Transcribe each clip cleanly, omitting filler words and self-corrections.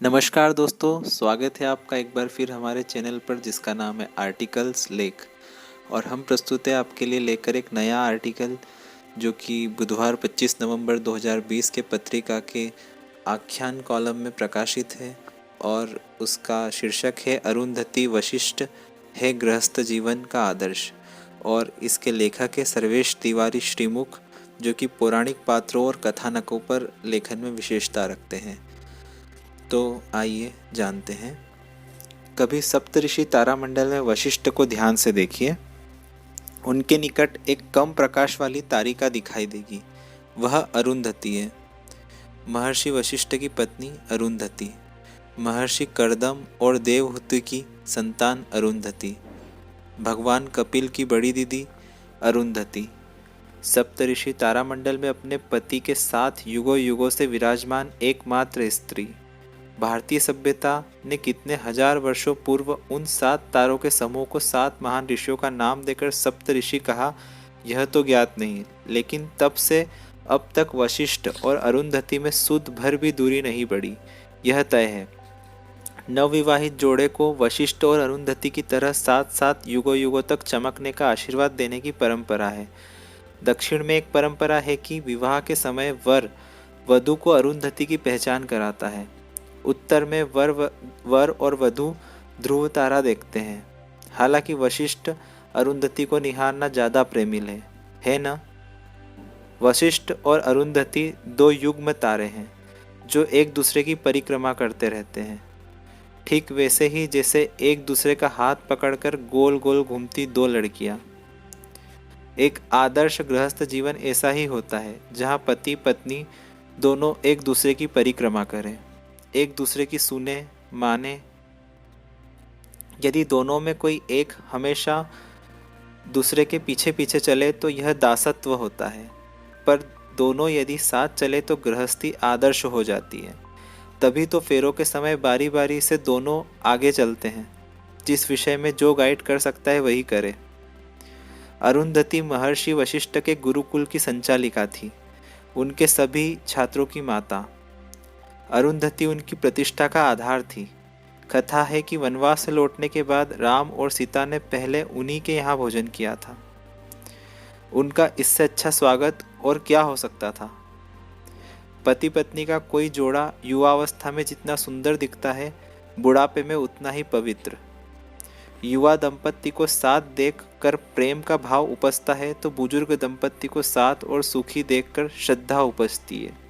नमस्कार दोस्तों, स्वागत है आपका एक बार फिर हमारे चैनल पर जिसका नाम है आर्टिकल्स लेख। और हम प्रस्तुत है आपके लिए लेकर एक नया आर्टिकल जो कि बुधवार 25 नवंबर 2020 के पत्रिका के आख्यान कॉलम में प्रकाशित है। और उसका शीर्षक है अरुंधति वशिष्ठ है गृहस्थ जीवन का आदर्श। और इसके लेखक है सर्वेश तिवारी श्रीमुख, जो कि पौराणिक पात्रों और कथानकों पर लेखन में विशेषता रखते हैं। तो आइए जानते हैं। कभी सप्तऋषि तारामंडल में वशिष्ठ को ध्यान से देखिए। उनके निकट एक कम प्रकाश वाली तारिका दिखाई देगी, वह अरुंधति है। महर्षि वशिष्ठ की पत्नी अरुंधति, महर्षि कर्दम और देवहूति की संतान अरुंधति, भगवान कपिल की बड़ी दीदी अरुंधति। सप्तऋषि तारामंडल में अपने पति के साथ युगों युगों से विराजमान एकमात्र स्त्री। भारतीय सभ्यता ने कितने हजार वर्षों पूर्व उन 7 तारों के समूह को 7 महान ऋषियों का नाम देकर सप्तऋषि कहा, यह तो ज्ञात नहीं, लेकिन तब से अब तक वशिष्ठ और अरुंधति में सुध भर भी दूरी नहीं बढ़ी, यह तय है। नवविवाहित जोड़े को वशिष्ठ और अरुंधति की तरह साथ साथ युगों युगों तक चमकने का आशीर्वाद देने की परंपरा है। दक्षिण में एक परंपरा है कि विवाह के समय वर वधू को अरुंधति की पहचान कराता है। उत्तर में वर और वधू ध्रुव तारा देखते हैं। हालांकि वशिष्ठ अरुंधति को निहारना ज्यादा प्रेमिल है ना। वशिष्ठ और अरुंधति 2 युग्म तारे हैं जो एक दूसरे की परिक्रमा करते रहते हैं, ठीक वैसे ही जैसे एक दूसरे का हाथ पकड़कर गोल गोल घूमती 2 लड़कियां। एक आदर्श गृहस्थ जीवन ऐसा ही होता है जहां पति पत्नी दोनों एक दूसरे की परिक्रमा करें, एक दूसरे की सुने माने। यदि दोनों में कोई एक हमेशा दूसरे के पीछे पीछे चले तो यह दासत्व होता है, पर दोनों यदि साथ चले तो गृहस्थी आदर्श हो जाती है। तभी तो फेरों के समय बारी बारी से दोनों आगे चलते हैं। जिस विषय में जो गाइड कर सकता है वही करे। अरुंधति महर्षि वशिष्ठ के गुरुकुल की संचालिका थी, उनके सभी छात्रों की माता। अरुंधति उनकी प्रतिष्ठा का आधार थी। कथा है कि वनवास से लौटने के बाद राम और सीता ने पहले उन्हीं के यहाँ भोजन किया था। उनका इससे अच्छा स्वागत और क्या हो सकता था। पति पत्नी का कोई जोड़ा युवावस्था में जितना सुंदर दिखता है, बुढ़ापे में उतना ही पवित्र। युवा दंपत्ति को साथ देख कर प्रेम का भाव उपजता है तो बुजुर्ग दंपत्ति को साथ और सुखी देखकर श्रद्धा उपजती है।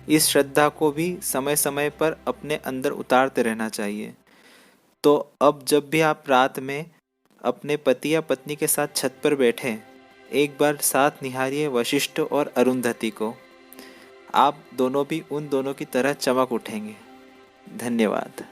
इस श्रद्धा को भी समय समय पर अपने अंदर उतारते रहना चाहिए। तो अब जब भी आप रात में अपने पति या पत्नी के साथ छत पर बैठें, एक बार साथ निहारिए वशिष्ठ और अरुंधति को। आप दोनों भी उन दोनों की तरह चमक उठेंगे। धन्यवाद।